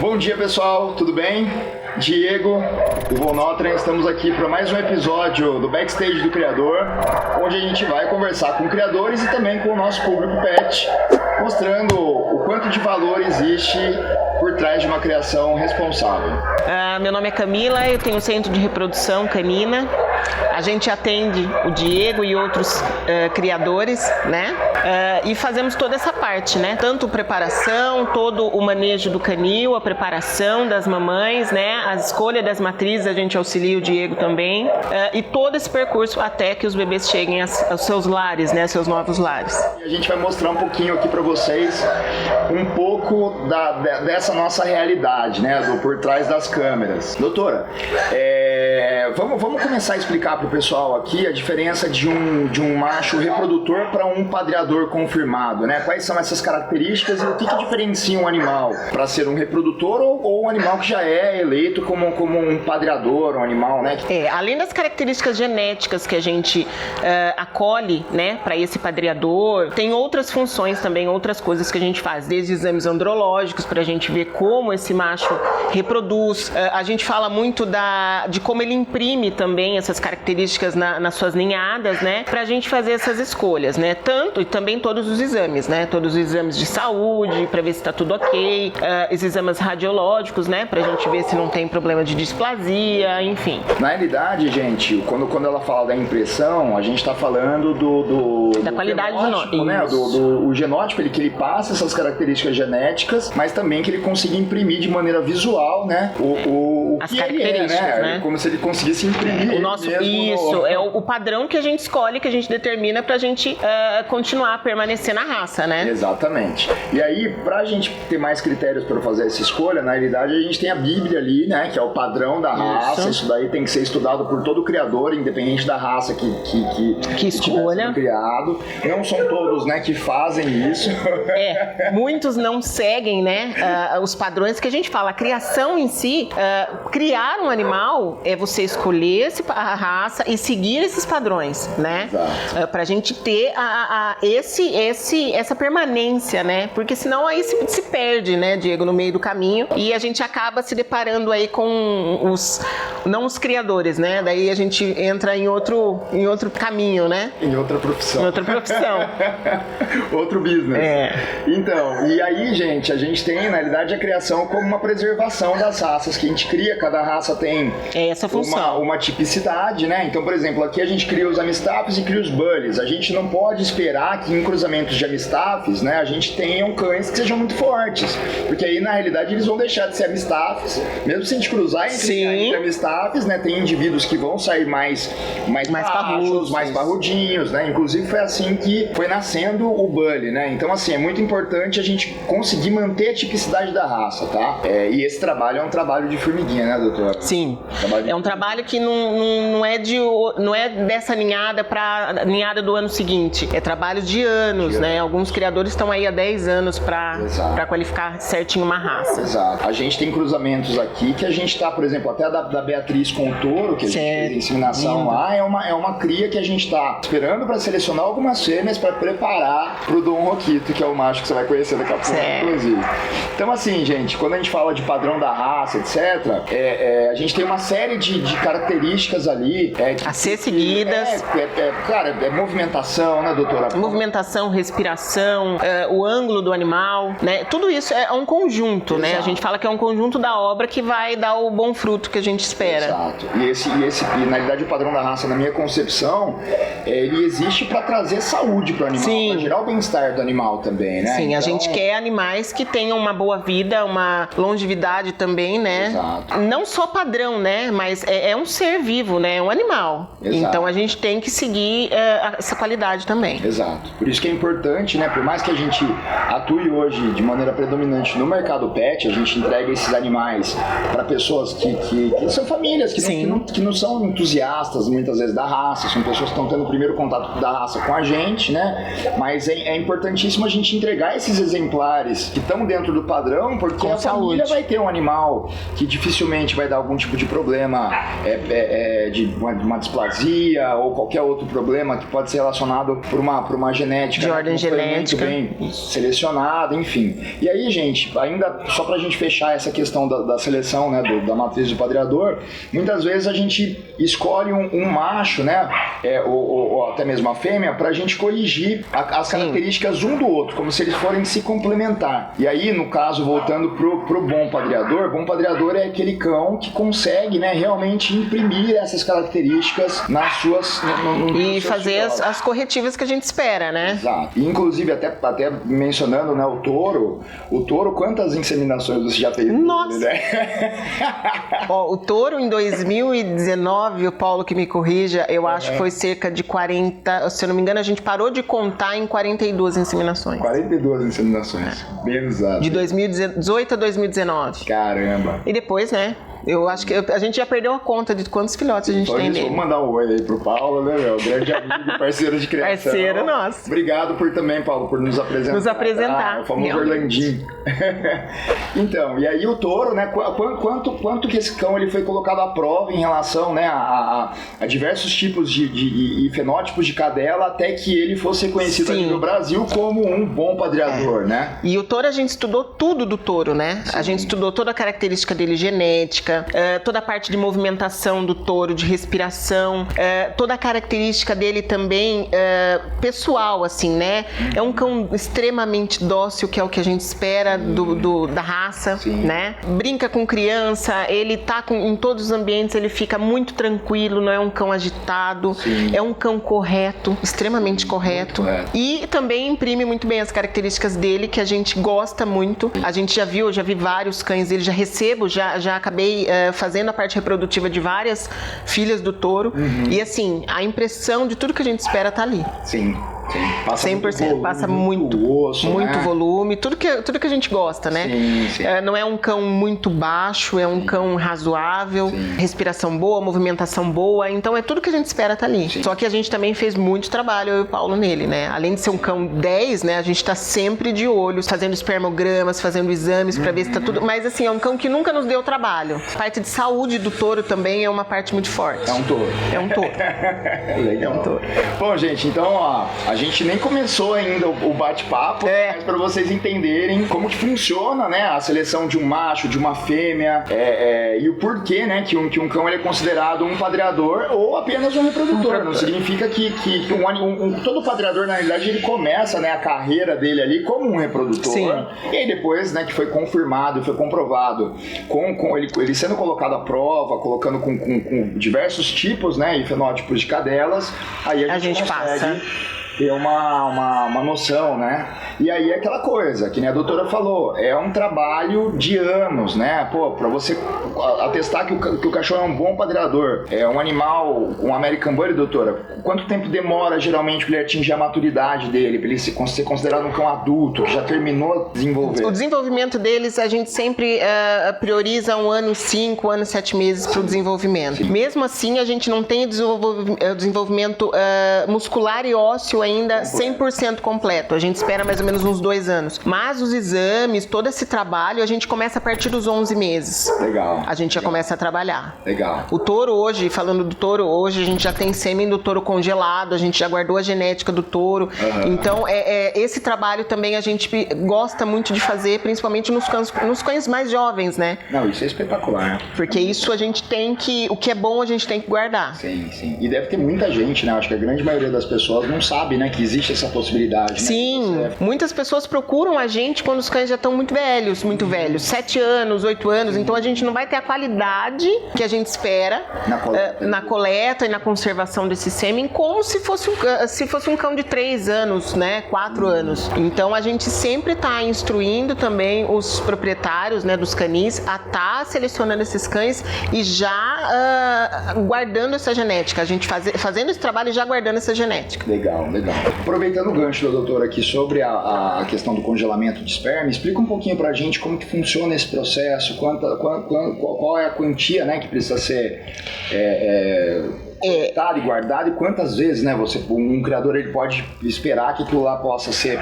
Bom dia, pessoal, tudo bem? Diego e Von Notren, estamos aqui para mais um episódio do Backstage do Criador, onde a gente vai conversar com criadores e também com o nosso público pet, mostrando o quanto de valor existe por trás de uma criação responsável. Meu nome é Camila, eu tenho um centro de reprodução canina. A gente atende o Diego e outros criadores, né? E fazemos toda essa parte, né? Tanto preparação, todo o manejo do canil, a preparação das mamães, né? A escolha das matrizes, a gente auxilia o Diego também. E todo esse percurso até que os bebês cheguem aos seus lares, né? Seus novos lares. A gente vai mostrar um pouquinho aqui para vocês, um pouco dessa nossa realidade, né? Do por trás das câmeras. Doutora, vamos começar a explicar para o pessoal aqui a diferença de um macho reprodutor para um padreador confirmado, né? Quais são essas características e o que diferencia um animal para ser um reprodutor ou um animal que já é eleito como um padreador, um animal, né? Além das características genéticas que a gente acolhe, né, para esse padreador, tem outras funções também, outras coisas que a gente faz, desde exames andrológicos para a gente ver como esse macho reproduz. A gente fala muito de como ele imprime também essas características nas suas ninhadas, né, para a gente fazer essas escolhas, né, tanto e também todos os exames, né, todos os exames de saúde para ver se está tudo ok, os exames radiológicos, né, para a gente ver se não tem problema de displasia, enfim. Na realidade, gente, quando ela fala da impressão, a gente está falando da qualidade genótipo, né, o genótipo, que ele passa essas características genéticas, mas também que ele consiga imprimir de maneira visual, né, as que características, ele é, né? né? Como se ele conseguisse imprimir é o padrão que a gente escolhe, que a gente determina pra gente continuar a permanecer na raça, né? Exatamente. E aí, pra gente ter mais critérios para fazer essa escolha, na realidade a gente tem a Bíblia ali, né? Que é o padrão da raça. Isso daí tem que ser estudado por todo criador, independente da raça que escolha. Criado. Não são todos, né, que fazem isso. Muitos não seguem, né, os padrões que a gente fala. A criação em si, criar um animal é você escolher a raça e seguir esses padrões, né? Pra gente ter essa permanência, né? Porque senão aí se perde, né, Diego, no meio do caminho, e a gente acaba se deparando aí com não os criadores, né? Daí a gente entra em outro caminho, né? Em outra profissão. Outro business. Então, e aí, gente, a gente tem, na realidade, a criação como uma preservação das raças que a gente cria. Cada raça tem essa função. Uma tipicidade, né? Então, por exemplo, aqui a gente cria os amistaphs e cria os bullies. A gente não pode esperar que em cruzamentos de amistaphs, né, a gente tenham cães que sejam muito fortes, porque aí, na realidade, eles vão deixar de ser amistaphs, mesmo se a gente cruzar entre amistaphs, né, tem indivíduos que vão sair mais baixos, mais parrudinhos, né? Inclusive foi assim que foi nascendo o bully, né? Então, assim, é muito importante a gente conseguir manter a tipicidade da raça, tá? E esse trabalho é um trabalho de formiguinha, né, doutora? Sim. É um trabalho que não é dessa ninhada para ninhada do ano seguinte. É trabalho de anos, né? Alguns criadores estão aí há 10 anos para qualificar certinho uma raça. Exato. A gente tem cruzamentos aqui que a gente tá, por exemplo, até da Beatriz com o touro, que a gente fez inseminação lá, é uma cria que a gente tá esperando para selecionar algumas fêmeas para preparar pro Dom Roquito, que é o macho que você vai conhecer daqui a pouco, inclusive. Então, assim, gente, quando a gente fala de padrão da raça, etc., a gente tem uma série de características ali a ser seguidas. Cara, movimentação, né, doutora? Movimentação, respiração, o ângulo do animal, né? Tudo isso é um conjunto, Exato. Né? A gente fala que é um conjunto da obra que vai dar o bom fruto que a gente espera. Exato. E na realidade, o padrão da raça, na minha concepção, ele existe para trazer saúde para o animal, para gerar o bem-estar do animal também, né? Sim, então... a gente quer animais que tenham uma boa vida, uma longevidade também, né? Exato. Não só padrão, né? Mas é um ser vivo, né? É um animal. Exato. Então a gente tem que seguir essa qualidade também. Exato. Por isso que é importante, né? Por mais que a gente atue hoje de maneira predominante no mercado pet, a gente entrega esses animais para pessoas que são famílias, que não são entusiastas muitas vezes da raça, são pessoas que estão tendo o primeiro contato da raça com a gente, né? Mas é importantíssimo a gente entregar esses exemplares que estão dentro do padrão, porque a família vai ter um animal que dificilmente vai dar algum tipo de problema de uma displasia ou qualquer outro problema que pode ser relacionado por uma genética. De ordem genética. Muito bem selecionada, enfim. E aí, gente, ainda só pra gente fechar essa questão da seleção, né, da matriz do padreador, muitas vezes a gente escolhe um macho, né, ou até mesmo a fêmea, pra gente corrigir as características um do outro, como se eles forem se complementar. E aí, no caso, voltando pro bom padreador é aquele cão que consegue, né, realmente imprimir essas características nas suas... e fazer as corretivas que a gente espera, né? Exato. E, inclusive, até mencionando, né, o touro, quantas inseminações você já fez? Nossa! Né? Ó, o touro em 2019, o Paulo que me corrija, eu acho que foi cerca de 40, se eu não me engano, a gente parou de contar em 42 inseminações. 42 inseminações. Bem exato. De 2018 a 2019. Caramba. E depois, né? Eu acho que a gente já perdeu a conta de quantos filhotes a gente tem nele. Vou mandar um oi aí pro Paulo, né, meu? Grande amigo e parceiro de criação. Parceiro nosso. Obrigado também, Paulo, por nos apresentar. O famoso Orlandinho. Então, e aí o touro, né? Quanto que esse cão ele foi colocado à prova em relação, né, a diversos tipos de fenótipos de cadela, até que ele fosse reconhecido aqui no Brasil como um bom padreador, né? E o touro, a gente estudou tudo do touro, né? Sim. A gente estudou toda a característica dele genética, toda a parte de movimentação do touro, de respiração, toda a característica dele também pessoal, assim, né? É um cão extremamente dócil, que é o que a gente espera da raça, né? Brinca com criança, ele tá em todos os ambientes, ele fica muito tranquilo, não é um cão agitado, é um cão correto, extremamente correto. E também imprime muito bem as características dele, que a gente gosta muito. A gente eu já vi vários cães dele, já acabei fazendo a parte reprodutiva de várias filhas do touro. E assim, a impressão de tudo que a gente espera tá ali. Sim. Passa 100%, muito volume, passa muito osso, muito né? volume, tudo que a gente gosta, né? Sim. Não é um cão muito baixo, é um cão razoável, respiração boa, movimentação boa, então é tudo que a gente espera tá ali. Só que a gente também fez muito trabalho, eu e o Paulo, nele, né? Além de ser um cão 10, né? A gente tá sempre de olho, fazendo espermogramas, fazendo exames pra ver se tá tudo, mas assim, é um cão que nunca nos deu trabalho. A parte de saúde do touro também é uma parte muito forte. É um touro. Legal. É um touro. Bom, gente, então, ó, a gente nem começou ainda o bate-papo, mas para vocês entenderem como que funciona, né, a seleção de um macho, de uma fêmea, e o porquê, né, que um cão ele é considerado um padreador ou apenas um reprodutor. Não significa que todo padreador, na realidade, ele começa, né, a carreira dele ali como um reprodutor. Sim. E aí depois, né, que foi confirmado, foi comprovado, com ele sendo colocado à prova, colocando com diversos tipos, né, e fenótipos de cadelas, aí a gente passa ter uma noção, né? E aí é aquela coisa, que nem a doutora falou, é um trabalho de anos, né? Pô, pra você atestar que o cachorro é um bom padreador, é um animal, um American Bully, doutora, quanto tempo demora geralmente pra ele atingir a maturidade dele, pra ele ser considerado um cão adulto, que já terminou de desenvolver? O desenvolvimento deles, a gente sempre prioriza 1 ano, 5 anos, 7 meses pro desenvolvimento. Sim. Mesmo assim, a gente não tem o desenvolvimento muscular e ósseo ainda 100% completo. A gente espera mais ou menos uns 2 anos. Mas os exames, todo esse trabalho, a gente começa a partir dos 11 meses. Legal. A gente já começa a trabalhar. Legal. O touro hoje, falando do touro hoje, a gente já tem sêmen do touro congelado, a gente já guardou a genética do touro. Então, esse trabalho também a gente gosta muito de fazer, principalmente nos cães mais jovens, né? Não, isso é espetacular. Porque isso a gente tem que... O que é bom, a gente tem que guardar. Sim. E deve ter muita gente, né? Acho que a grande maioria das pessoas não sabe, né, que existe essa possibilidade. Sim, né? Muitas pessoas procuram a gente quando os cães já estão muito velhos, 7 anos, 8 anos, então a gente não vai ter a qualidade que a gente espera na coleta e na conservação desse sêmen, como se fosse um cão de 3 anos, né, 4 anos. Então a gente sempre está instruindo também os proprietários, né, dos canis a estar selecionando esses cães e já guardando essa genética, a gente fazendo esse trabalho e já guardando essa genética. Legal. Aproveitando o gancho da doutora aqui sobre a questão do congelamento de esperma, explica um pouquinho pra gente como que funciona esse processo, qual é a quantia, né, que precisa ser coletado e guardado, e quantas vezes, né, um criador ele pode esperar que aquilo lá possa ser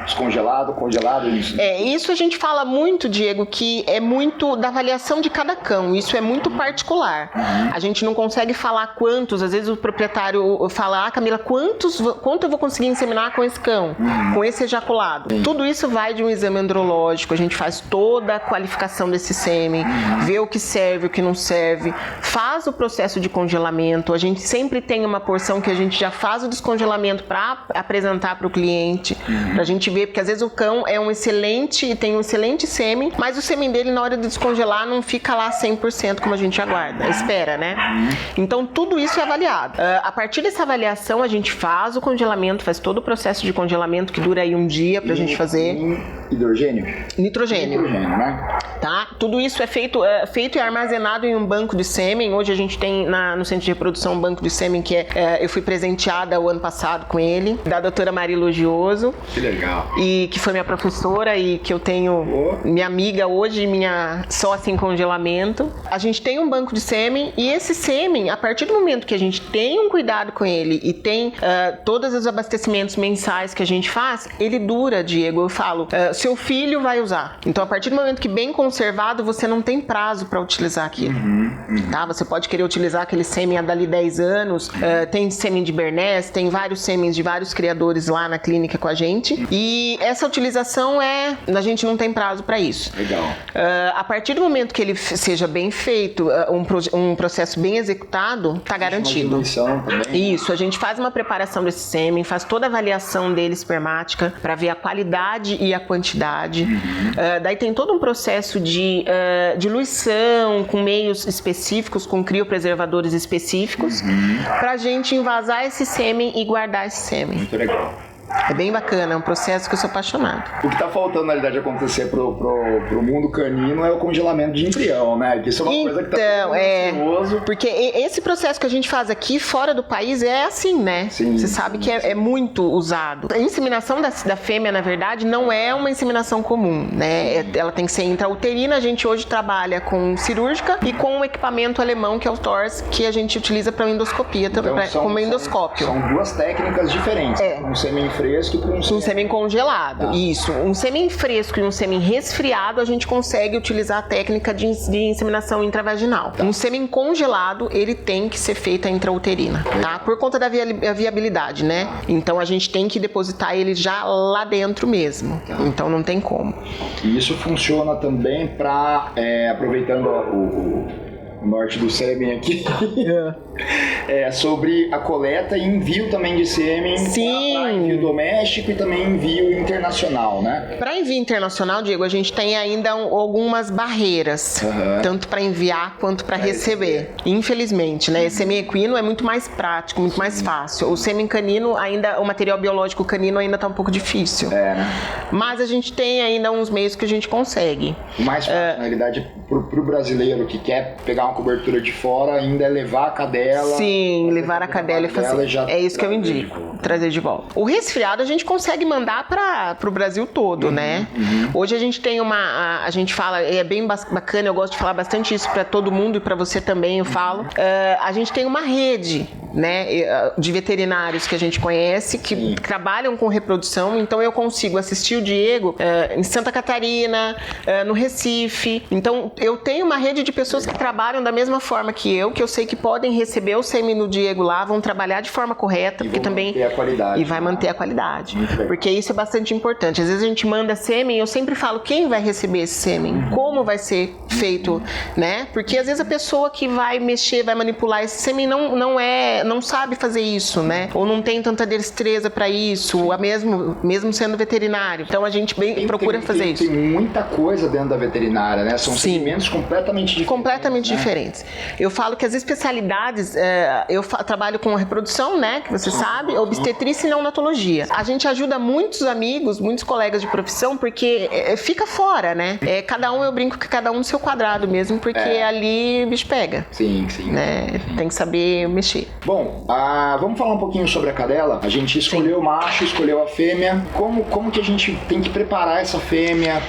descongelado, congelado? Isso a gente fala muito, Diego, que é muito da avaliação de cada cão, isso é muito particular. A gente não consegue falar quantos, às vezes o proprietário fala, Camila, quanto eu vou conseguir inseminar com esse cão, com esse ejaculado? Tudo isso vai de um exame andrológico, a gente faz toda a qualificação desse sêmen, vê o que serve, o que não serve, faz o processo de congelamento, a gente sempre tem uma porção que a gente já faz o descongelamento para apresentar para o cliente, pra gente ver, porque às vezes o cão tem um excelente sêmen, mas o sêmen dele na hora de descongelar não fica lá 100% como a gente aguarda, espera, né? Então tudo isso é avaliado. A partir dessa avaliação a gente faz o congelamento, faz todo o processo de congelamento que dura aí um dia pra gente fazer. Hidrogênio? Nitrogênio, né? Tá? Tudo isso é feito e armazenado em um banco de sêmen. Hoje a gente tem no centro de reprodução um banco de sêmen que eu fui presenteada o ano passado com ele, da doutora Maria Logioso. Que legal. E que foi minha professora e que eu tenho minha amiga hoje, minha sócia em congelamento. A gente tem um banco de sêmen e esse sêmen, a partir do momento que a gente tem um cuidado com ele e tem todos os abastecimentos mensais que a gente faz, ele dura, Diego. Eu falo, seu filho vai usar. Então, a partir do momento que bem conservado, você não tem prazo para utilizar aquilo. Tá? Você pode querer utilizar aquele sêmen há dali 10 anos. Tem sêmen de Bernese, tem vários sêmens de vários criadores lá na clínica com a gente. E essa utilização a gente não tem prazo para isso. Legal. A partir do momento que ele seja bem feito, um processo bem executado, tá garantido. Isso, a gente faz uma preparação desse sêmen, faz toda a avaliação dele espermática para ver a qualidade e a quantidade. Daí tem todo um processo de diluição com meios específicos, com criopreservadores específicos, pra gente envasar esse sêmen e guardar esse sêmen. Muito legal. É bem bacana, é um processo que eu sou apaixonado. O que tá faltando, na realidade, acontecer pro mundo canino é o congelamento de embrião, né? Isso é uma coisa que tá ansioso. Porque esse processo que a gente faz aqui, fora do país, é assim, né? Sim, você sabe que é muito usado. A inseminação da fêmea, na verdade, não é uma inseminação comum, né? Ela tem que ser intrauterina. A gente hoje trabalha com cirúrgica e com um equipamento alemão, que é o TORS, que a gente utiliza para endoscopia, então, como endoscópio. São duas técnicas diferentes. Um sêmen fresco e para um sêmen congelado. Isso. Um sêmen fresco e um sêmen resfriado, a gente consegue utilizar a técnica de inseminação intravaginal. Um sêmen congelado, ele tem que ser feito a intrauterina, tá? Por conta da viabilidade, né? Então a gente tem que depositar ele já lá dentro mesmo. Então não tem como. E isso funciona também para, aproveitando o norte do sêmen aqui, sobre a coleta e envio também de sêmen para envio doméstico e também envio internacional, né? Para envio internacional, Diego, a gente tem ainda algumas barreiras, tanto para enviar quanto para receber. Infelizmente, né? Esse sêmen equino é muito mais prático, muito mais fácil. O sêmen canino, o material biológico canino ainda está um pouco difícil. Né? Mas a gente tem ainda uns meios que a gente consegue. O mais fácil, na realidade, pro brasileiro que quer pegar uma cobertura de fora, ainda é levar a cadela. Sim, levar a cadela e fazer. É isso que eu indico, trazer de volta. O resfriado a gente consegue mandar para o Brasil todo, né? Hoje a gente tem a gente fala, é bem bacana, eu gosto de falar bastante isso para todo mundo e para você também, eu falo. A gente tem uma rede, né, de veterinários que a gente conhece, que trabalham com reprodução, então eu consigo assistir o Diego em Santa Catarina, no Recife. Então eu tenho uma rede de pessoas que trabalham da mesma forma que eu sei que podem receber o sêmen no Diego lá, vão trabalhar de forma correta, porque também manter a qualidade, vai manter a qualidade, porque isso é bastante importante. Às vezes a gente manda sêmen, eu sempre falo quem vai receber esse sêmen, como vai ser feito, né? Porque às vezes a pessoa que vai mexer, vai manipular esse sêmen não sabe fazer isso, né? Ou não tem tanta destreza para isso, mesmo sendo veterinário. Então a gente procura fazer isso. Tem muita coisa dentro da veterinária, né? São segmentos completamente diferentes. Completamente diferentes. Eu falo que as especialidades, eu trabalho com reprodução, né? Que você sabe, obstetrícia e neonatologia. A gente ajuda muitos amigos, muitos colegas de profissão, porque fica fora, né? Eu brinco que cada um no seu quadrado mesmo, porque ali o bicho pega. Sim. Né? Tem que saber mexer. Bom, Bom, vamos falar um pouquinho sobre a cadela. A gente escolheu o macho, escolheu a fêmea. Como que a gente tem que preparar essa fêmea?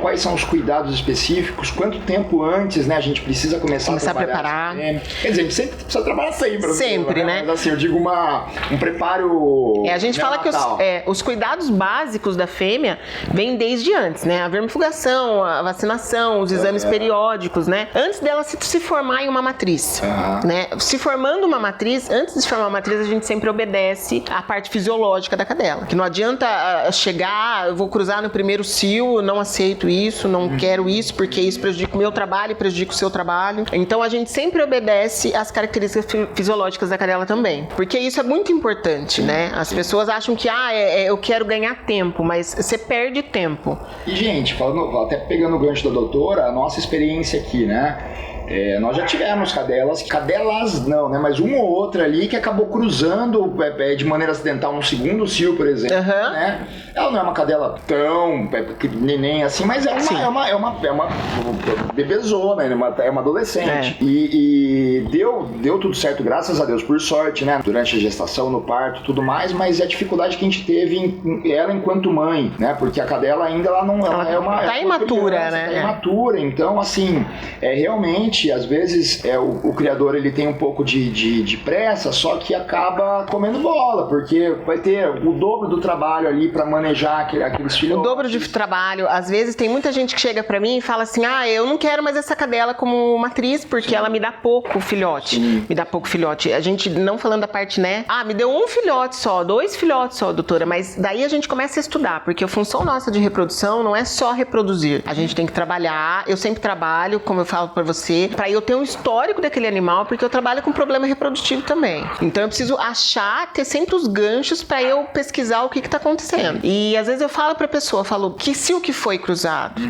Quais são os cuidados específicos? Quanto tempo antes, né, a gente precisa começar a preparar? Quer dizer, a gente sempre precisa trabalhar sempre. Sempre, né? Mas assim, eu digo um preparo. A gente fala que os cuidados básicos da fêmea vêm desde antes, né? A vermifugação, a vacinação, os exames periódicos, né? Antes dela se formar em uma matriz, né? Se formando uma matriz, antes de se formar uma matriz, a gente sempre obedece à parte fisiológica da cadela. Que não adianta chegar, eu vou cruzar no primeiro cio, não aceito isso, não quero isso, porque isso prejudica o meu trabalho e prejudica o seu trabalho. Então a gente sempre obedece às características fisiológicas da cadela também. Porque isso é muito importante, né? As pessoas acham que, eu quero ganhar tempo, mas você perde tempo. E, gente, até pegando o gancho da doutora, a nossa experiência aqui, né? Nós já tivemos cadelas não, né? Mas uma ou outra ali que acabou cruzando de maneira acidental um segundo cio, por exemplo, né? Ela não é uma cadela tão neném assim, mas é uma bebezona, é uma adolescente. E deu tudo certo, graças a Deus, por sorte, né? Durante a gestação, no parto, tudo mais, mas é a dificuldade que a gente teve ela enquanto mãe, né? Porque a cadela ainda ela é uma tá imatura, criança, né? Tá imatura, então assim, realmente às vezes o criador ele tem um pouco de pressa, só que acaba comendo bola, porque vai ter o dobro do trabalho ali para manejar aqueles filhotes. O dobro de trabalho. Às vezes tem muita gente que chega para mim e fala assim, eu não quero mais essa cadela como matriz, porque ela me dá pouco filhote. Me dá pouco filhote. A gente, não falando da parte, né? Me deu um filhote só, 2 filhotes só, doutora, mas daí a gente começa a estudar, porque a função nossa de reprodução não é só reproduzir. A gente tem que trabalhar, eu sempre trabalho, como eu falo para você, para eu ter um histórico daquele animal, porque eu trabalho com problema reprodutivo também. Então eu preciso ter sempre os ganchos para eu pesquisar o que está acontecendo. E às vezes eu falo para a pessoa, que cio que foi cruzado?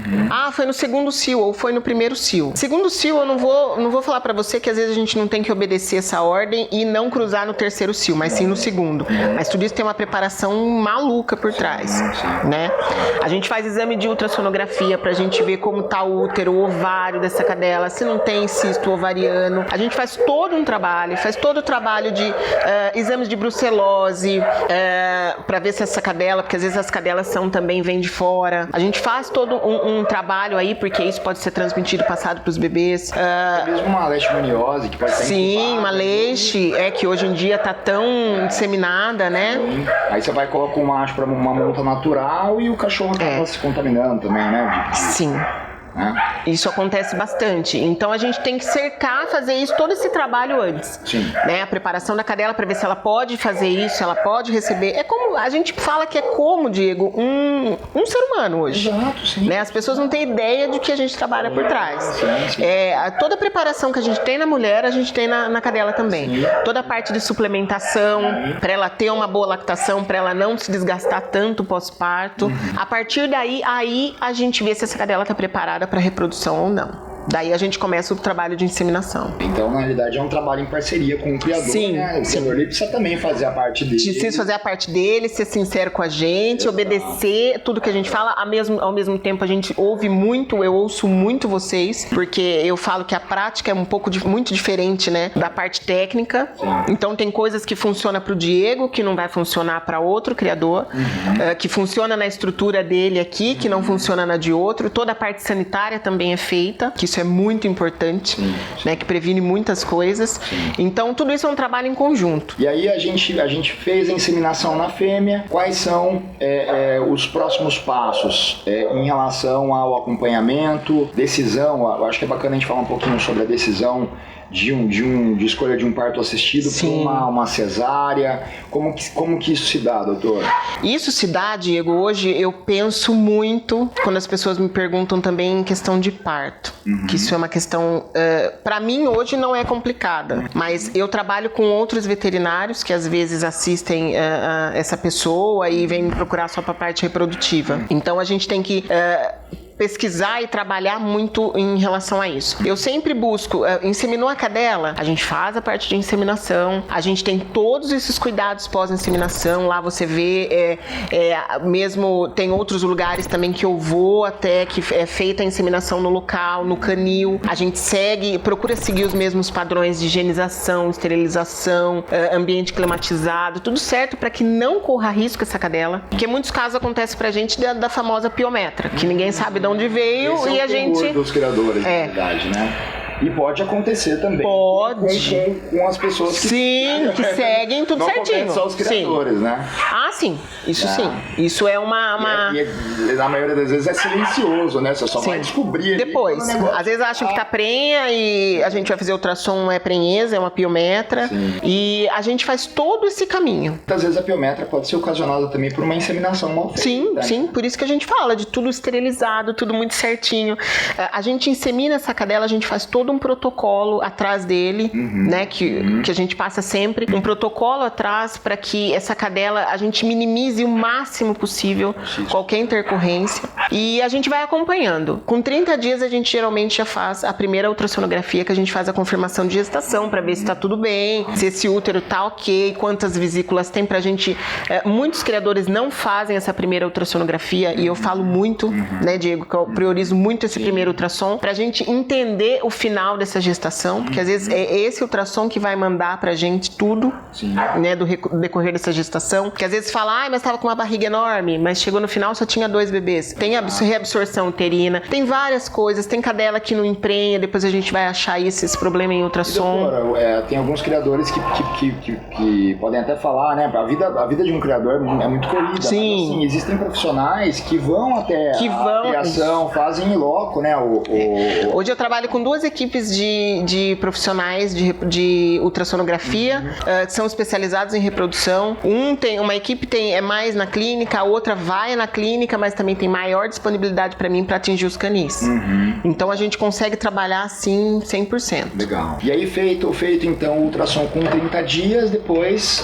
Foi no segundo cio ou foi no primeiro cio. Segundo cio eu não vou falar para você que às vezes a gente não tem que obedecer essa ordem e não cruzar no terceiro cio, mas sim no segundo. Mas tudo isso tem uma preparação maluca por trás, né? A gente faz exame de ultrassonografia pra gente ver como tá o útero, o ovário dessa cadela, se não tem cisto ovariano. A gente faz todo o trabalho de exames de brucelose, para ver se essa cadela, porque às vezes as cadelas vêm de fora. A gente faz todo um trabalho aí, porque isso pode ser transmitido, passado pros bebês. É mesmo uma leishmaniose que pode ser incubada, uma leixe, que hoje em dia tá tão disseminada, né? Sim. Aí você vai e coloca o macho para uma monta natural e o cachorro acaba se contaminando também, né? Sim. Isso acontece bastante. Então a gente tem que fazer isso, todo esse trabalho antes. Né? A preparação da cadela para ver se ela pode fazer isso, se ela pode receber. É como a gente fala que é como, Diego, um ser humano hoje. Exato, sim. Né? As pessoas não têm ideia de que a gente trabalha por trás. Sim. Toda a preparação que a gente tem na mulher, a gente tem na cadela também. Sim. Toda a parte de suplementação, para ela ter uma boa lactação, para ela não se desgastar tanto pós-parto. A partir daí, a gente vê se essa cadela está preparada para reprodução ou não. Daí a gente começa o trabalho de inseminação. Então, na realidade, é um trabalho em parceria com o criador, né? O criador precisa também fazer a parte dele. Precisa fazer a parte dele, ser sincero com a gente, obedecer tudo que a gente fala. Ao mesmo tempo, a gente ouve muito, eu ouço muito vocês, porque eu falo que a prática é muito diferente, né, da parte técnica. Então, tem coisas que funcionam para o Diego, que não vai funcionar para outro criador, que funciona na estrutura dele aqui, que não funciona na de outro. Toda a parte sanitária também é feita, que isso é muito importante, né, que previne muitas coisas. Então, tudo isso é um trabalho em conjunto. E aí a gente fez a inseminação na fêmea. Quais são os próximos passos em relação ao acompanhamento, decisão? Eu acho que é bacana a gente falar um pouquinho sobre a decisão de escolha de um parto assistido para uma cesárea. Como que isso se dá, doutora? Isso se dá, Diego, hoje eu penso muito, quando as pessoas me perguntam também em questão de parto, que isso é uma questão, para mim hoje não é complicada, mas eu trabalho com outros veterinários que às vezes assistem essa pessoa e vêm me procurar só para a parte reprodutiva. Então a gente tem que pesquisar e trabalhar muito em relação a isso. Eu sempre busco, inseminou a cadela, a gente faz a parte de inseminação, a gente tem todos esses cuidados pós-inseminação, lá você vê, mesmo tem outros lugares também que eu vou até, que é feita a inseminação no local, no canil, a gente procura seguir os mesmos padrões de higienização, esterilização, ambiente climatizado, tudo certo para que não corra risco essa cadela, porque muitos casos acontecem pra gente da famosa piometra, que ninguém sabe de onde veio. Esse e é a gente dos criadores, na verdade, né? E pode acontecer também com as pessoas que... Sim, que seguem tudo certinho. Não só os criadores, né? Ah, sim. Isso sim. Isso é uma... E na maioria das vezes é silencioso, né? Você só vai descobrir depois. Às vezes acham que tá prenha e a gente vai fazer ultrassom, não é prenheza, é uma piometra. Sim. E a gente faz todo esse caminho. Muitas vezes a piometra pode ser ocasionada também por uma inseminação mal feita. Sim, sim. Por isso que a gente fala de tudo esterilizado, tudo muito certinho. A gente insemina essa cadela, a gente faz todo um protocolo atrás dele, né, que a gente passa sempre, um protocolo atrás para que essa cadela, a gente minimize o máximo possível qualquer intercorrência e a gente vai acompanhando. Com 30 dias a gente geralmente já faz a primeira ultrassonografia, que a gente faz a confirmação de gestação para ver se tá tudo bem, se esse útero tá ok, quantas vesículas tem pra gente. Muitos criadores não fazem essa primeira ultrassonografia e eu falo muito, né, Diego, que eu priorizo muito esse primeiro ultrassom pra gente entender o final dessa gestação, porque às vezes é esse ultrassom que vai mandar pra gente tudo, né, do decorrer dessa gestação, que às vezes fala, mas tava com uma barriga enorme, mas chegou no final só tinha 2 bebês. Tem a reabsorção uterina, tem várias coisas, tem cadela que não emprenha, depois a gente vai achar esse problema em ultrassom. E, doutora, tem alguns criadores que podem até falar, né, a vida de um criador é muito corrida. Sim. Mas, assim, existem profissionais que vão até a criação, fazem em loco, né, Hoje eu trabalho com 2 equipes de profissionais de ultrassonografia, que são especializados em reprodução. Uma equipe é mais na clínica, a outra vai na clínica, mas também tem maior disponibilidade para mim para atingir os canis. Então a gente consegue trabalhar assim 100%. Legal. E aí feito então o ultrassom com 30 dias, depois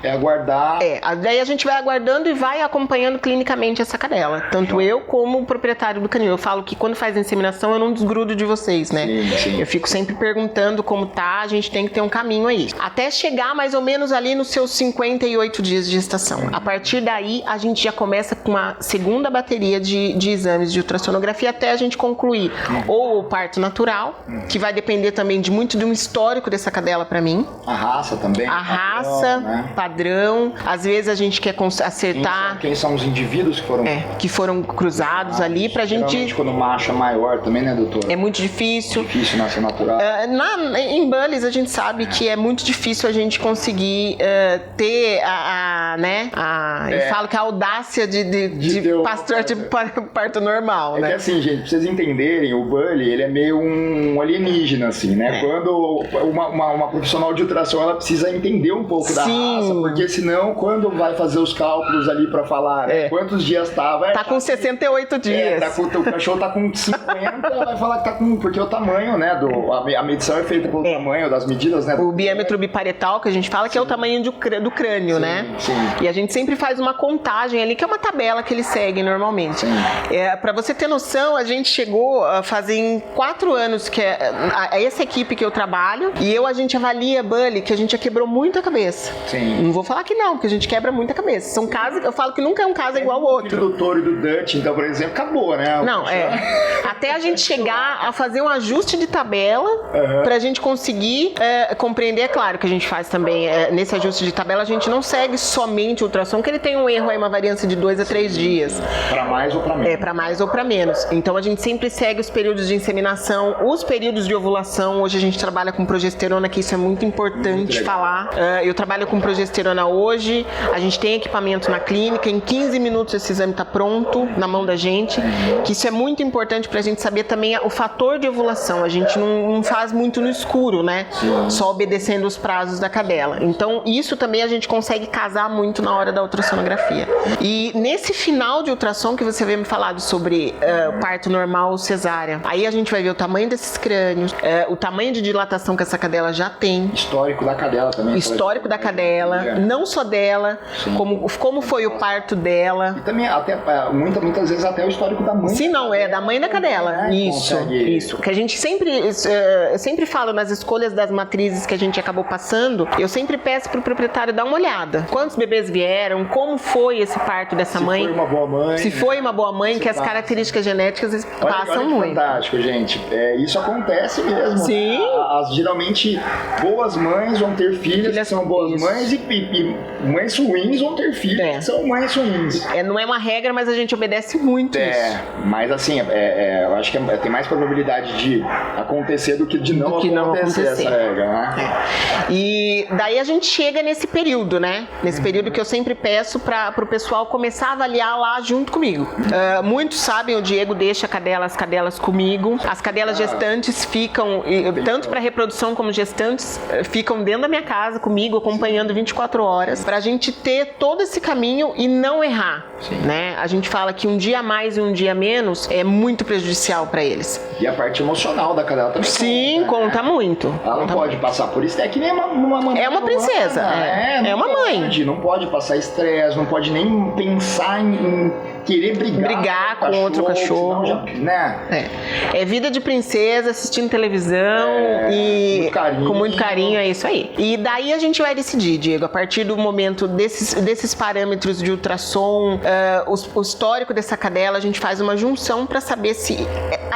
é aguardar. Daí a gente vai aguardando e vai acompanhando clinicamente essa cadela. Tanto eu como o proprietário do canil. Eu falo que quando faz a inseminação eu não desgrudo de vocês, né? Sim. Eu fico sempre perguntando como tá, a gente tem que ter um caminho aí. Até chegar mais ou menos ali nos seus 58 dias de gestação. A partir daí, a gente já começa com uma segunda bateria de exames de ultrassonografia até a gente concluir ou o parto natural, que vai depender também muito de um histórico dessa cadela pra mim. A raça também. A raça, né? Padrão. Às vezes a gente quer acertar... Quem são os indivíduos que foram cruzados ali pra gente... Geralmente quando o macho é maior também, né, doutor? É muito difícil. Difícil nascer natural. Em bullies a gente sabe que é muito difícil a gente conseguir ter eu falo que a audácia de pastor de parto normal, né? Que assim, gente, pra vocês entenderem, o bully, ele é meio um alienígena, assim, né? Quando uma profissional de ultrassom, ela precisa entender um pouco da raça, porque senão, quando vai fazer os cálculos ali pra falar quantos dias tava... Tá com 68 dias. O cachorro tá com 50, vai falar que tá com... Porque o tamanho, né, a medição é feita pelo tamanho das medidas, né? O biômetro biparietal, que a gente fala, que é o tamanho do crânio, né? Sim. E a gente sempre faz uma contagem ali, que é uma tabela que eles seguem normalmente. Pra você ter noção, a gente chegou a fazer em 4 anos, que é essa equipe que eu trabalho, e a gente avalia bully, que a gente já quebrou muito a cabeça. Sim. Não vou falar que não, porque a gente quebra muito a cabeça. São casos, eu falo que nunca é um caso igual ao outro. O do touro e do Dutch, então, por exemplo, acabou, né? Não, até a gente chegar a fazer um ajuste de tabela pra gente conseguir compreender. É claro que a gente faz também, nesse ajuste de tabela, a gente não segue somente o ultrassom, que ele tem um erro aí, uma variância de 2 a 3 dias. Pra mais ou pra menos. Pra mais ou pra menos. Então a gente sempre segue os períodos de inseminação, os períodos de ovulação. Hoje a gente trabalha com progesterona, que isso é muito importante falar. Eu trabalho com progesterona hoje, a gente tem equipamento na clínica, em 15 minutos esse exame tá pronto na mão da gente, que isso é muito importante pra gente saber também o fator de ovulação informação, a gente não faz muito no escuro, né? Sim. Só obedecendo os prazos da cadela. Então, isso também a gente consegue casar muito na hora da ultrassonografia. E nesse final de ultrassom que você veio me falar sobre parto normal ou cesárea, aí a gente vai ver o tamanho desses crânios, o tamanho de dilatação que essa cadela já tem. Histórico da cadela também. Histórico da cadela, não só dela, como foi o parto dela. E também, até, muitas vezes, até o histórico da mãe. Sim, não, é da mãe da cadela. Isso. Que a gente eu sempre falo nas escolhas das matrizes que a gente acabou passando, eu sempre peço pro proprietário dar uma olhada. Quantos bebês vieram, como foi esse parto dessa mãe. Se foi uma boa mãe. Se foi uma boa mãe, que as características genéticas passam olha muito. Fantástico, gente. Isso acontece mesmo. Sim. Geralmente, boas mães vão ter filhas que são boas mães e mães ruins vão ter filhos que são mães ruins. Não é uma regra, mas a gente obedece muito isso. Mas assim, eu acho que tem mais probabilidade de acontecer do que de não acontecer essa regra, né? E daí a gente chega nesse período, né? Nesse período que eu sempre peço para o pessoal começar a avaliar lá junto comigo. Muitos sabem, o Diego deixa as cadelas comigo. As cadelas gestantes ficam, tanto para reprodução como gestantes, ficam dentro da minha casa comigo, acompanhando 24 horas, pra gente ter todo esse caminho e não errar, né? A gente fala que um dia a mais e um dia a menos é muito prejudicial para eles. E a parte emocional da cadela também. Sim, conta muito. Ela não pode passar por isso. É que nem uma mãe. É uma princesa. É uma mãe. Não pode passar estresse, não pode nem pensar em querer brigar com outro cachorro. Senão né? É vida de princesa, assistindo televisão e com muito carinho, é isso aí. E daí a gente vai decidir, Diego, a partir do momento desses parâmetros de ultrassom, o histórico dessa cadela, a gente faz uma junção para saber se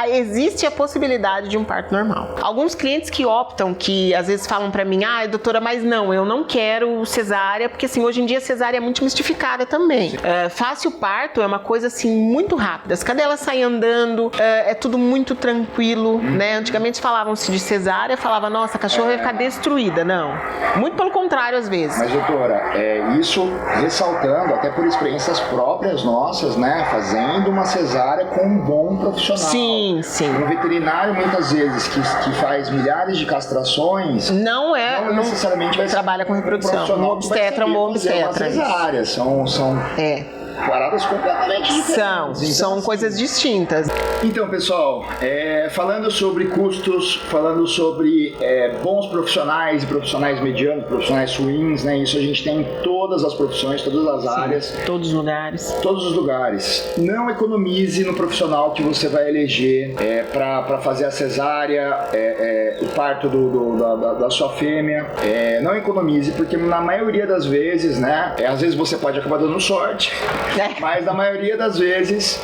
existe a possibilidade de um parto normal. Alguns clientes que optam, que às vezes falam para mim, doutora, mas não, eu não quero cesárea, porque assim, hoje em dia a cesárea é muito mistificada também. Fácil parto é uma coisa assim muito rápida. As cadelas saem andando, é tudo muito tranquilo, né? Antigamente falavam-se de cesárea, falava, nossa, a cachorra vai ficar destruída. Não. Muito pelo contrário, às vezes. Mas, doutora, isso ressaltando, até por experiências próprias nossas, né? Fazendo uma cesárea com um bom profissional. Sim. Um veterinário, muitas vezes, que faz milhares de castrações, não necessariamente vai trabalha com reprodução. Um obstetra, um bom obstetra. Cesárea, são paradas completamente diferentes. São coisas distintas. Então, pessoal, falando sobre custos, falando sobre bons profissionais e profissionais medianos, profissionais ruins, né? Isso a gente tem em todas as profissões, todas as áreas. Todos os lugares. Todos os lugares. Não economize no profissional que você vai eleger para fazer a cesárea, o parto da sua fêmea. Não economize, porque na maioria das vezes, né? Às vezes você pode acabar dando sorte, mas na maioria das vezes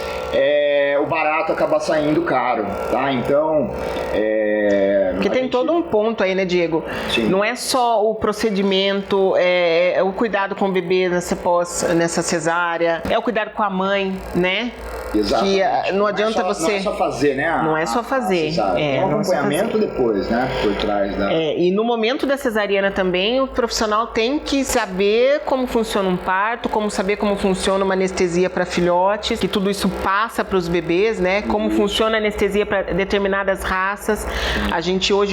o barato acaba saindo caro, tá? Então, porque tem todo um ponto aí, né, Diego? Sim. Não é só o procedimento, é o cuidado com o bebê nessa cesárea, é o cuidado com a mãe, né? Exatamente. Que não adianta você... Não é só fazer, né? Não é só fazer. Tem um acompanhamento depois, né? Por trás da... E no momento da cesariana também, o profissional tem que saber como funciona um parto, saber como funciona uma anestesia para filhotes, que tudo isso passa para os bebês, né? Como funciona a anestesia para determinadas raças.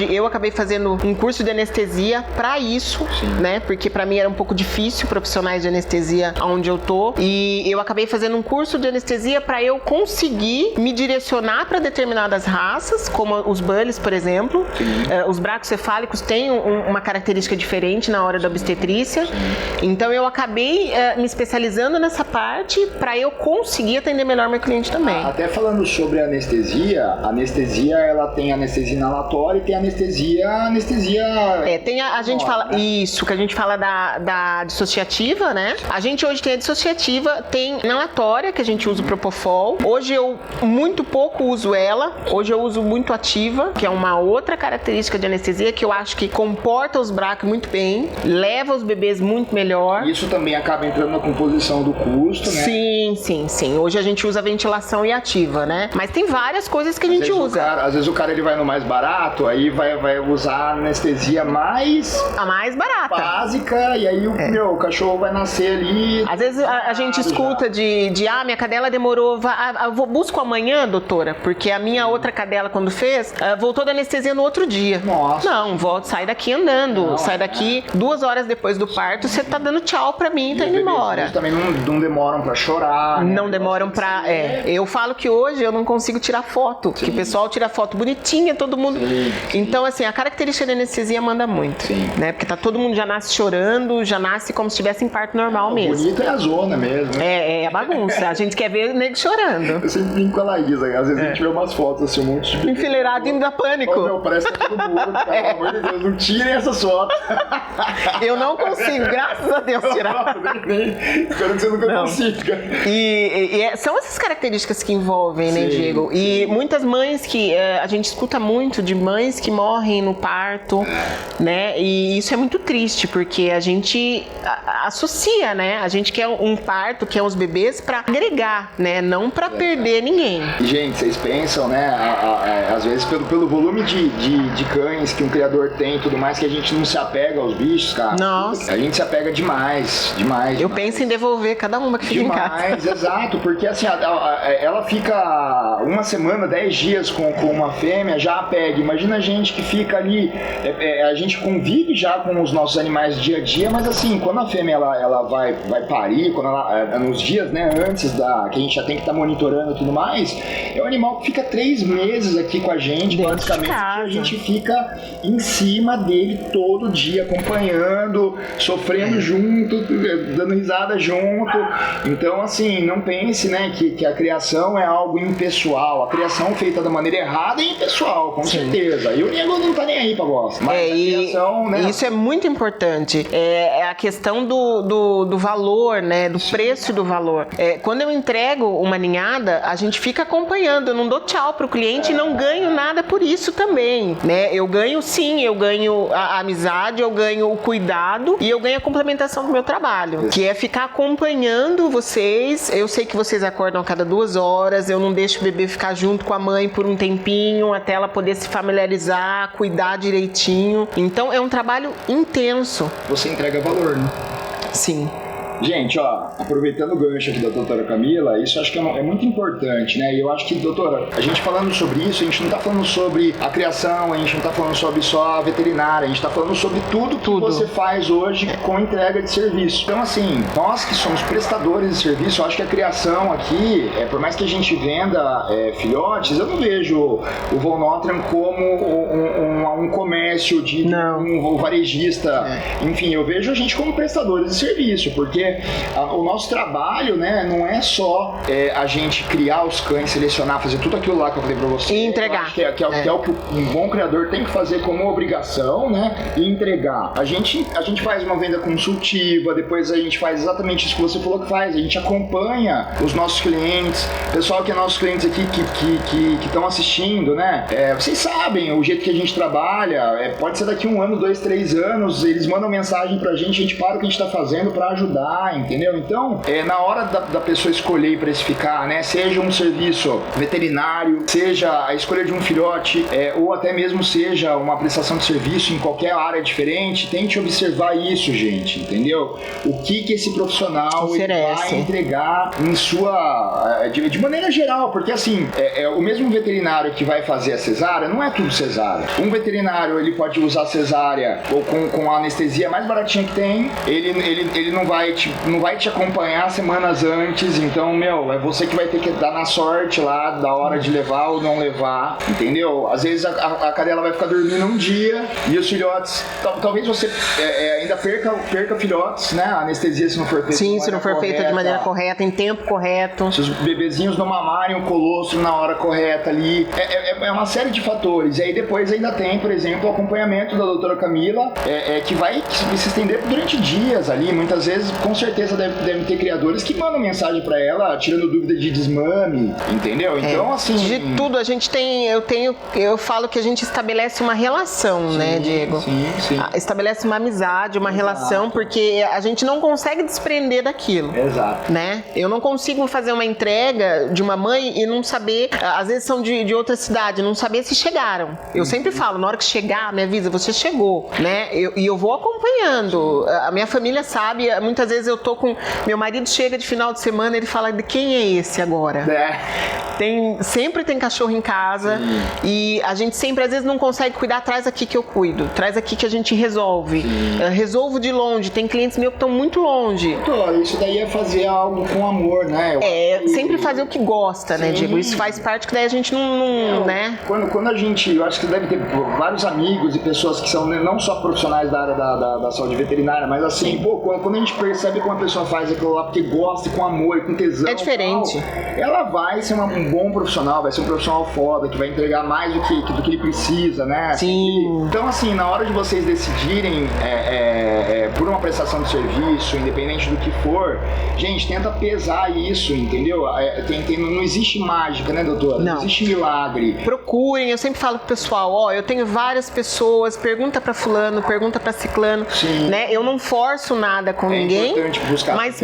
Eu acabei fazendo um curso de anestesia para isso, né? Porque para mim era um pouco difícil profissionais de anestesia onde eu tô. E eu acabei fazendo um curso de anestesia para eu conseguir me direcionar para determinadas raças, como os bullies, por exemplo. Os bracocefálicos têm uma característica diferente na hora da obstetrícia. Então eu acabei me especializando nessa parte para eu conseguir atender melhor meu cliente também. Até falando sobre a anestesia ela tem anestesia inalatória e tem anestesia... A gente fala isso, que a gente fala da dissociativa, né? A gente hoje tem a dissociativa, tem inalatória, que a gente usa o Propofol. Hoje eu muito pouco uso ela, hoje eu uso muito ativa, que é uma outra característica de anestesia que eu acho que comporta os bracos muito bem, leva os bebês muito melhor. Isso também acaba entrando na composição do custo, né? Sim. Hoje a gente usa ventilação e ativa, né? Mas tem várias coisas que a gente usa. Às vezes o cara ele vai no mais barato, aí vai usar a anestesia a mais barata, básica, e aí o cachorro vai nascer ali. Às vezes a gente escuta de minha cadela demorou busco amanhã, doutora, porque a minha outra cadela, quando fez, voltou da anestesia no outro dia. Nossa. Não, sai daqui andando. Sai daqui 2 horas depois do parto, você tá dando tchau pra mim e tá indo embora. Eles também não demoram pra chorar. Não demoram pra... Eu falo que hoje eu não consigo tirar foto, que o pessoal tira foto bonitinha, todo mundo... Sim. Então, assim, a característica da anestesia manda muito. Sim. Né? Porque tá todo mundo já nasce chorando, já nasce como se estivesse em parto normal mesmo. Bonito é a zona mesmo. É a bagunça. A gente quer ver o nego chorando. Eu sempre brinco com a Laís, às vezes a gente vê umas fotos assim, um monte de... Enfileirado indo dar pânico. Meu, parece que tá todo mundo, cara, pelo amor de Deus, não tirem essas fotos. Eu não consigo, graças a Deus, tirar. Espero que você nunca consiga. São essas características que envolvem, né, Sim, Diego? E muitas mães que... a gente escuta muito de mães que morrem no parto, né? E isso é muito triste, porque a gente associa, né? A gente quer um parto, quer os bebês pra agregar, né? Não pra perder ninguém. E, gente, vocês pensam, né? Às vezes, pelo volume de cães que um criador tem e tudo mais, que a gente não se apega aos bichos, cara. Nossa. A gente se apega demais. Eu penso em devolver cada uma que fica em casa. Demais, exato, porque assim, ela fica 1 semana, 10 dias com uma fêmea, já apega. Imagina a gente que fica ali, a gente convive já com os nossos animais dia a dia, mas assim, quando a fêmea ela vai parir, quando nos dias, né, antes que a gente já tem que estar monitorando e tudo mais, é um animal que fica 3 meses aqui com a gente, praticamente, a gente fica em cima dele todo dia, acompanhando, sofrendo junto, dando risada junto. Então, assim, não pense, né, que a criação é algo impessoal. A criação feita da maneira errada é impessoal, com certeza. E o nego não tá nem aí pra bosta. Mas a criação, né? Isso é muito importante. É a questão do valor, né, do preço do valor. Quando eu entrego uma ninhada, a gente fica acompanhando. Eu não dou tchau pro cliente e não ganho nada por isso também, né? Eu ganho, sim, eu ganho a amizade, eu ganho o cuidado e eu ganho a complementação do meu trabalho, que é ficar acompanhando vocês. Eu sei que vocês acordam a cada 2 horas, eu não deixo o bebê ficar junto com a mãe por um tempinho, até ela poder se familiarizar, cuidar direitinho. Então é um trabalho intenso. Você entrega valor, né? Sim. Gente, ó, aproveitando o gancho aqui da doutora Camila, isso acho que é muito importante, né? E eu acho que, doutora, a gente falando sobre isso, a gente não tá falando sobre a criação, a gente não tá falando sobre só a veterinária, a gente tá falando sobre tudo que você faz hoje com entrega de serviço. Então, assim, nós que somos prestadores de serviço, eu acho que a criação aqui, por mais que a gente venda filhotes, eu não vejo o Von Notrand como um comércio de um varejista. Enfim, eu vejo a gente como prestadores de serviço, porque o nosso trabalho, né, não é só a gente criar os cães, selecionar, fazer tudo aquilo lá que eu falei pra você. E entregar. Que é o que um bom criador tem que fazer como obrigação, né? E entregar. A gente faz uma venda consultiva, depois a gente faz exatamente isso que você falou que faz. A gente acompanha os nossos clientes, pessoal que é nossos clientes aqui que estão assistindo, né? Vocês sabem o jeito que a gente trabalha. Pode ser daqui 1 ano, 2, 3 anos, eles mandam mensagem pra gente para o que a gente tá fazendo pra ajudar, entendeu? Então, na hora da pessoa escolher e precificar, né, seja um serviço veterinário, seja a escolha de um filhote, ou até mesmo seja uma prestação de serviço em qualquer área diferente, tente observar isso, gente, entendeu? O que esse profissional ele vai entregar em sua... de maneira geral, porque assim, o mesmo veterinário que vai fazer a cesárea, não é tudo cesárea. Um veterinário, ele pode usar a cesárea ou com a anestesia mais baratinha que tem, ele não vai te acompanhar semanas antes, então, é você que vai ter que dar na sorte lá, da hora de levar ou não levar, entendeu? Às vezes a cadela vai ficar dormindo um dia e os filhotes, talvez você ainda perca filhotes, né? A anestesia se não for feita se não for feita de maneira correta, em tempo correto. Se os bebezinhos não mamarem o colostro na hora correta ali, é uma série de fatores. E aí depois ainda tem, por exemplo, o acompanhamento da doutora Camila, que vai se estender durante dias ali, muitas vezes, com certeza devem ter criadores que mandam mensagem pra ela, tirando dúvida de desmame, entendeu? Então, assim... De tudo, a gente tem... Eu falo que a gente estabelece uma relação, né, Diego? Sim. Estabelece uma amizade, uma relação, porque a gente não consegue desprender daquilo. Exato. Né? Eu não consigo fazer uma entrega de uma mãe e não saber... Às vezes são de outra cidade, não saber se chegaram. Eu sempre falo, na hora que chegar, me avisa, você chegou, né? E eu vou acompanhando. A minha família sabe, muitas vezes vezes eu tô com... Meu marido chega de final de semana, ele fala, de quem é esse agora? Sempre tem cachorro em casa. Sim. E a gente sempre, às vezes, não consegue cuidar, traz aqui que eu cuido, traz aqui que a gente resolve. Resolvo de longe, tem clientes meus que estão muito longe. Isso daí é fazer algo com amor, né? Sempre fazer o que gosta, né, Diego? Isso faz parte que daí a gente não né? Quando a gente, eu acho que deve ter vários amigos e pessoas que são não só profissionais da área da saúde veterinária, mas assim, quando a gente percebe que uma pessoa faz aquilo lá porque gosta, com amor e com tesão, é diferente. Ela vai ser um bom profissional, vai ser um profissional foda, que vai entregar mais do que ele precisa, né? Sim. Então, assim, na hora de vocês decidirem por uma prestação de serviço, independente do que for, gente, tenta pesar isso, entendeu? Não existe mágica, né, doutora? Não existe milagre. Procurem, eu sempre falo pro pessoal, eu tenho várias pessoas, pergunta pra fulano, pergunta pra ciclano, né? Eu não forço nada com ninguém, mas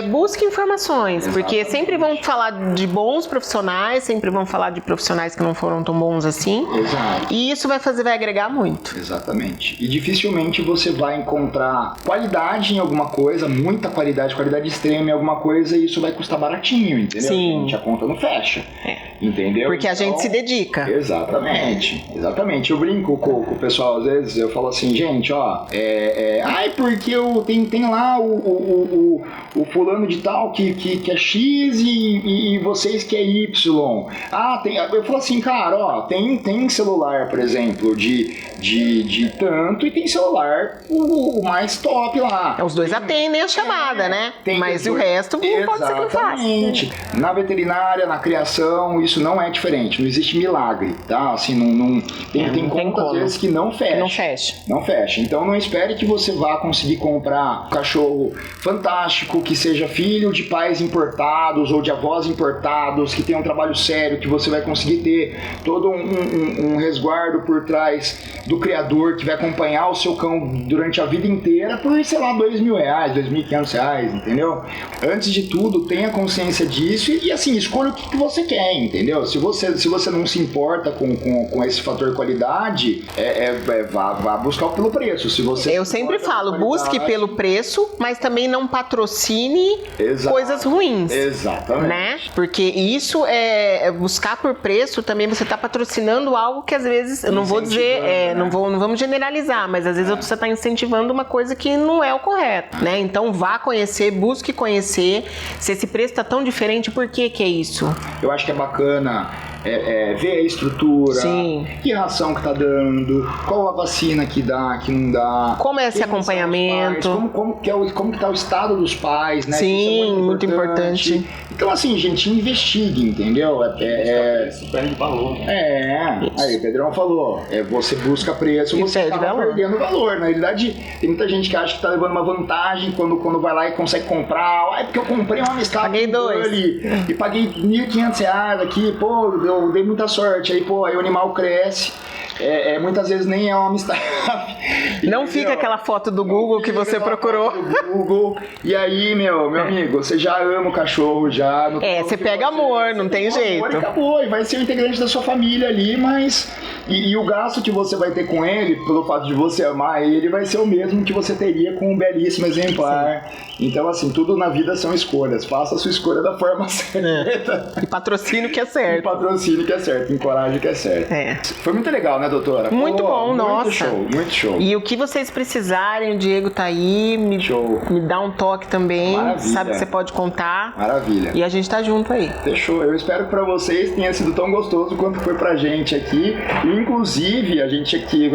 busque informações, porque sempre vão falar de bons profissionais, sempre vão falar de profissionais que não foram tão bons assim. Exato. E isso vai agregar muito. Exatamente. E dificilmente você vai encontrar qualidade em alguma coisa, muita qualidade extrema em alguma coisa, e isso vai custar baratinho, entendeu? Sim. A conta não fecha. Entendeu? Porque a gente se dedica. Exatamente. Eu brinco com o pessoal, às vezes, eu falo assim, gente, porque tem lá o fulano de tal que é X e vocês que é Y. Eu falo assim, cara, tem celular, por exemplo, de tanto, e tem celular o mais top lá. Os dois atendem a chamada, né? Mas o resto não pode ser que eu faça. Exatamente. Na veterinária, na criação, isso não é diferente. Não existe milagre, tá? Assim, tem conta, às vezes, que não fecha. Não fecha. Então, não espere que você vá conseguir comprar um cachorro fantástico, que seja filho de pais importados ou de avós importados, que tenha um trabalho sério, que você vai conseguir ter todo um resguardo por trás do criador, que vai acompanhar o seu cão durante a vida inteira por, sei lá, R$2.000, R$2.500, entendeu? Antes de tudo, tenha consciência disso e assim, escolha o que você quer, entendeu? Se você não se importa com esse fator qualidade, vá buscar pelo preço. Eu sempre falo, busque pelo preço, mas também não patrocine coisas ruins. Exatamente. Né? Porque isso buscar por preço, também você está patrocinando algo que às vezes, eu não vou dizer, não vamos generalizar, mas às vezes você está incentivando uma coisa que não é o correto, né? Então vá conhecer, busque conhecer. Se esse preço está tão diferente, por que é isso? Eu acho que é bacana ver a estrutura, Sim. Que ração que tá dando, qual a vacina que dá, que não dá. Como é esse acompanhamento? Como que tá o estado dos pais, né? Sim, isso é muito importante. Então, assim, gente, investigue, entendeu? Isso perde valor. Né? Aí o Pedrão falou, você busca preço, você acaba perdendo valor. Na realidade, tem muita gente que acha que tá levando uma vantagem quando vai lá e consegue comprar. Porque eu comprei uma Amistad, paguei 2 e paguei R$1.500 aqui, eu dei muita sorte. Aí o animal cresce. Muitas vezes nem é uma Amistad. Não fica aquela foto do Google que você procurou. Google. E aí, meu amigo, você já ama o cachorro, já. Você pega amor, não tem jeito. Amor, e acabou, e vai ser um integrante da sua família ali, mas... E o gasto que você vai ter com ele, pelo fato de você amar ele, vai ser o mesmo que você teria com um belíssimo exemplar. Sim. Então, assim, tudo na vida são escolhas. Faça a sua escolha da forma certa. E patrocínio que é certo. E patrocínio que é certo, encoraje que é certo. Foi muito legal, né, doutora? Muito bom, nossa. Muito show. E o que vocês precisarem, o Diego tá aí, me dá um toque também. Maravilha. Sabe que você pode contar. Maravilha. E a gente tá junto aí. Fechou. Eu espero que pra vocês tenha sido tão gostoso quanto foi pra gente aqui. Inclusive, a gente aqui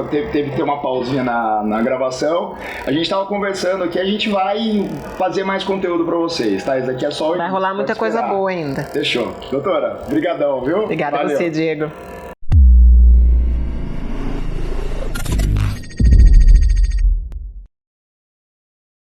teve que ter uma pausinha na gravação. A gente tava conversando aqui, a gente vai fazer mais conteúdo pra vocês, tá? Isso aqui é só... Vai rolar muita coisa boa ainda. Fechou. Doutora, brigadão, viu? Obrigada a você, Diego.